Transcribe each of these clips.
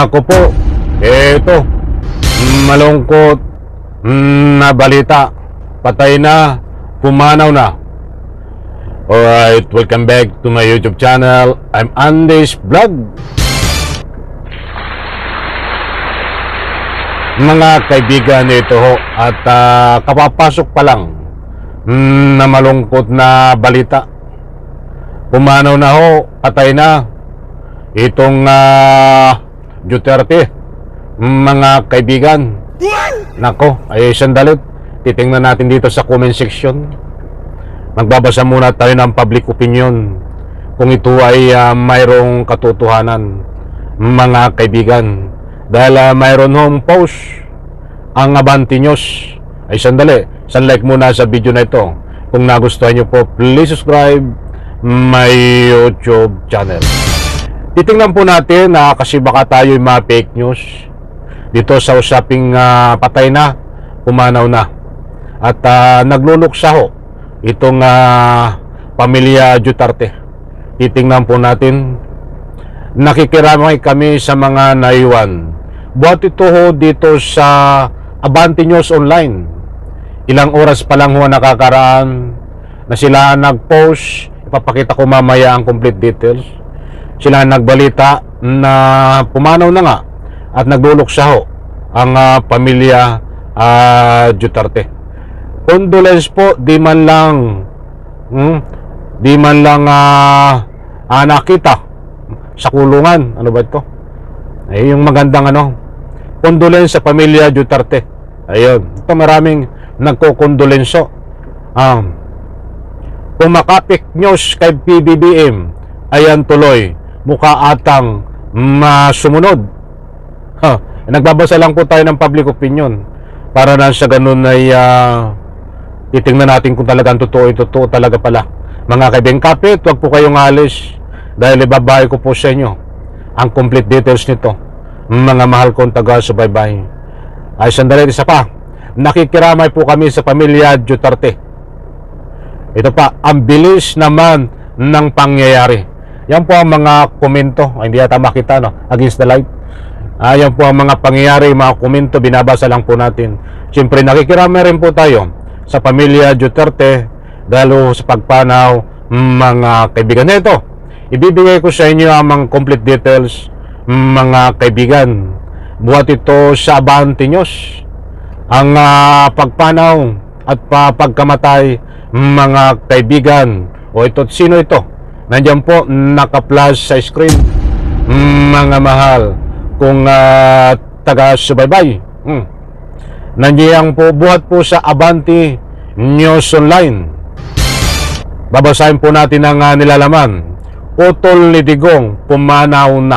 Nako po, eto, malungkot na balita. Patay na, pumanaw na. Alright, welcome back to my YouTube channel. I'm Andy's Vlog. Mga kaibigan, ito ho, at kapapasok pa lang na malungkot na balita. Pumanaw na ho, patay na itong Duterte, mga kaibigan. Nako, ay sandali, titingnan natin dito sa comment section. Magbabasa muna tayo ng public opinion kung ito ay mayroong katotohanan, mga kaibigan. Dahil mayroon hong post ang Abante News. Ay sandali, like muna sa video na ito. Kung nagustuhan nyo po, please subscribe my YouTube channel. Titingnan po natin kasi baka tayo yung mga fake news dito sa usaping patay na, pumanaw na, at nagluluksa ho itong pamilya Duterte. Titingnan po natin. Nakikiramay kami sa mga naiwan. Buhat ito ho dito sa Abante News Online. Ilang oras pa lang ho nakakaraan na sila nag-post. Ipapakita ko mamaya ang complete details. Sila nagbalita na pumanaw na nga at nagluluksa ho ang pamilya Duterte. Condolence po, di man lang nakita sa kulungan. Ano ba ito? Ay, yung magandang condolence sa pamilya Duterte. Ayun, ito maraming nagko-condolenso. Pumakapik news kay PBBM, ayan tuloy, mukha atang masumunod. Nagbabasa lang po tayo ng public opinion para na sa ganun ay titingnan natin kung talagang totoo talaga pala. Mga kaibigan, kapit, huwag po kayong alis dahil ibabahay ko po sa inyo ang complete details nito, mga mahal kong taga-subaybay. Ay sandali, isa pa, nakikiramay po kami sa pamilya Duterte. Ito pa, ang bilis naman ng pangyayari. Yan po ang mga komento. Ay, hindi yata makita, against the light. Yan po ang mga pangyayari, mga komento, binabasa lang po natin. Siyempre, nakikiramay rin po tayo sa pamilya Duterte dahil sa pagpanaw, mga kaibigan. Ito, ibibigay ko sa inyo ang mga complete details, mga kaibigan. Buhat ito sa Abante News. Ang pagpanaw at pagkamatay, mga kaibigan. O ito, sino ito? Nandiyan po, naka-flash sa screen, mga mahal kung taga-subaybay. Nandiyan po, buhat po sa Abante News Online. Babasahin po natin ang nilalaman. Utol ni Digong, pumanaw na.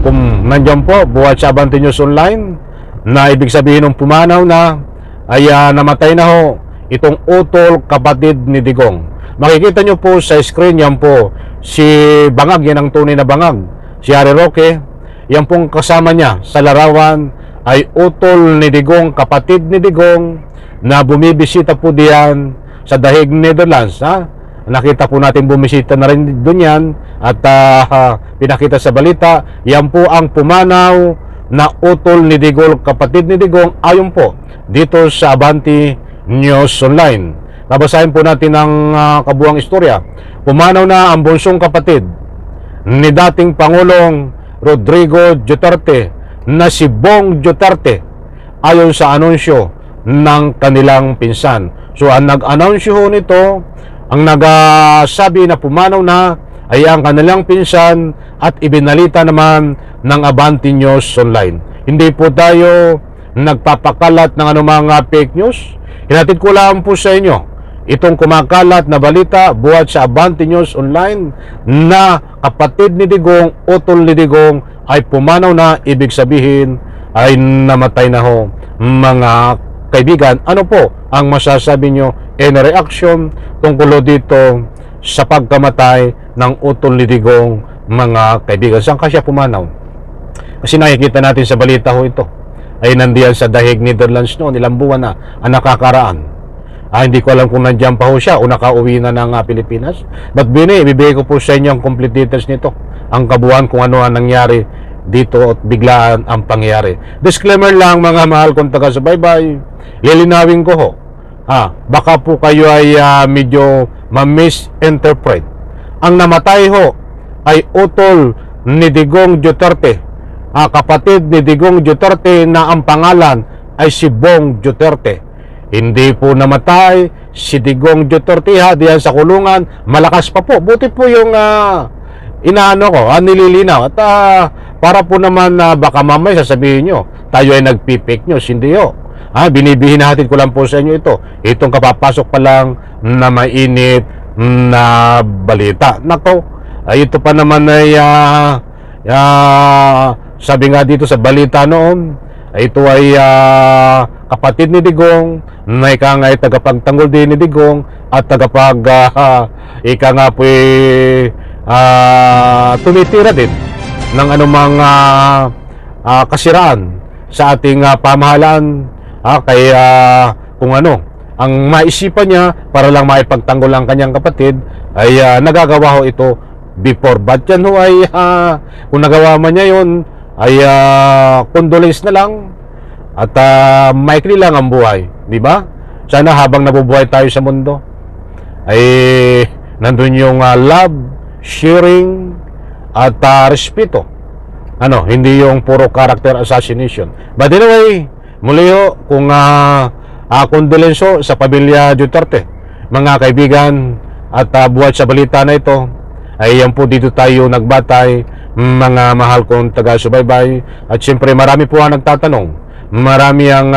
Kung nandiyan po, buhat sa Abante News Online, na ibig sabihin ng pumanaw na, ay namatay na ho itong utol kapatid ni Digong. Makikita nyo po sa screen, yan po si Bangag, yan ang tunay na Bangag, si Harry Roque. Yan pong kasama niya sa larawan ay utol ni Digong, kapatid ni Digong, na bumibisita po diyan sa The Hague, Netherlands. Nakita po natin bumisita na rin doon yan at pinakita sa balita. Yan po ang pumanaw na utol ni Digong, kapatid ni Digong, ayon po dito sa Abante News Online. Babasahin po natin ang kabuang istorya. Pumanaw na ang bunsong kapatid ni dating Pangulong Rodrigo Duterte na si Bong Duterte, ayon sa anunsyo ng kanilang pinsan. So ang nag-anunsyo nito, ang nagsabi na pumanaw na ay ang kanilang pinsan at ibinalita naman ng Abante News Online. Hindi po tayo nagpapakalat ng anumang fake news. Hinatid ko lang po sa inyo itong kumakalat na balita buhat sa Abante News Online na kapatid ni Digong, utol ni Digong ay pumanaw na, ibig sabihin ay namatay na ho, mga kaibigan. Ano po ang masasabi nyo in reaction tungkol dito sa pagkamatay ng utol ni Digong, mga kaibigan? Saan ka siya pumanaw? Kasi nakikita natin sa balita ho ito ay nandiyan sa The Hague, Netherlands noon, ilang buwan na ang nakakaraan. Hindi ko alam kung nandiyan pa ho siya o nakauwi na ng Pilipinas. But ibibigay ko po sa inyo ang complete details nito, ang kabuuan kung ano ang nangyari dito at biglaan ang pangyayari. Disclaimer lang mga mahal kong taga-subaybay, lilinawin ko ho. Baka po kayo ay medyo ma-misinterpret. Ang namatay ho ay utol ni Digong Duterte, kapatid ni Digong Duterte na ang pangalan ay si Bong Duterte. Hindi po namatay si Digong Duterte diyan sa kulungan, malakas pa po. Buti po yung inaano ko, nililinaw. At para po naman baka mamaya sasabihin nyo, tayo ay nagpipik news. Hindi ho. Binibihin ko lang po sa inyo ito. Itong kapapasok pa lang na mainit na balita. Nako, ito pa naman ay sabi nga dito sa balita noon, ito ay kapatid ni Digong, na ika nga ay tagapagtanggol din ni Digong at ika nga po tumitira din ng anumang kasiraan sa ating pamahalaan. Kaya kung ano ang maisipan niya para lang maipagtanggol ang kanyang kapatid ay nagagawa ho ito before. But yan ho ay kung nagawa man niya yun ay condolence na lang at maikli lang ang buhay, di ba? Sana habang nabubuhay tayo sa mundo ay nandun yung love, sharing at respeto. Hindi yung puro character assassination. But anyway, muli ho, kung condolence ho sa pamilya Duterte, mga kaibigan, at buhat sa balita na ito, ay yan po dito tayo nagbatay, mga mahal kong taga-subaybay. At siyempre marami po ang nagtatanong, marami ang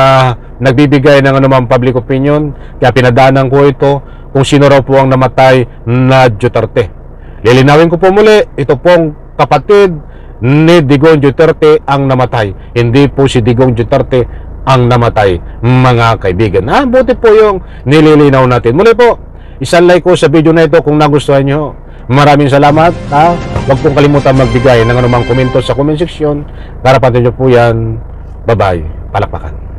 nagbibigay ng anumang public opinion, kaya pinadaanan ko ito kung sino raw po ang namatay na Duterte. Lilinawin ko po muli, ito pong kapatid ni Digong Duterte ang namatay, hindi po si Digong Duterte ang namatay, mga kaibigan. Buti po yung nililinaw natin. Muli po, isang like ko sa video na ito kung nagustuhan nyo. Maraming salamat. Huwag pong kalimutan magbigay ng anumang komento sa comment section. Karapatan nyo po yan. Bye-bye. Palakpakan.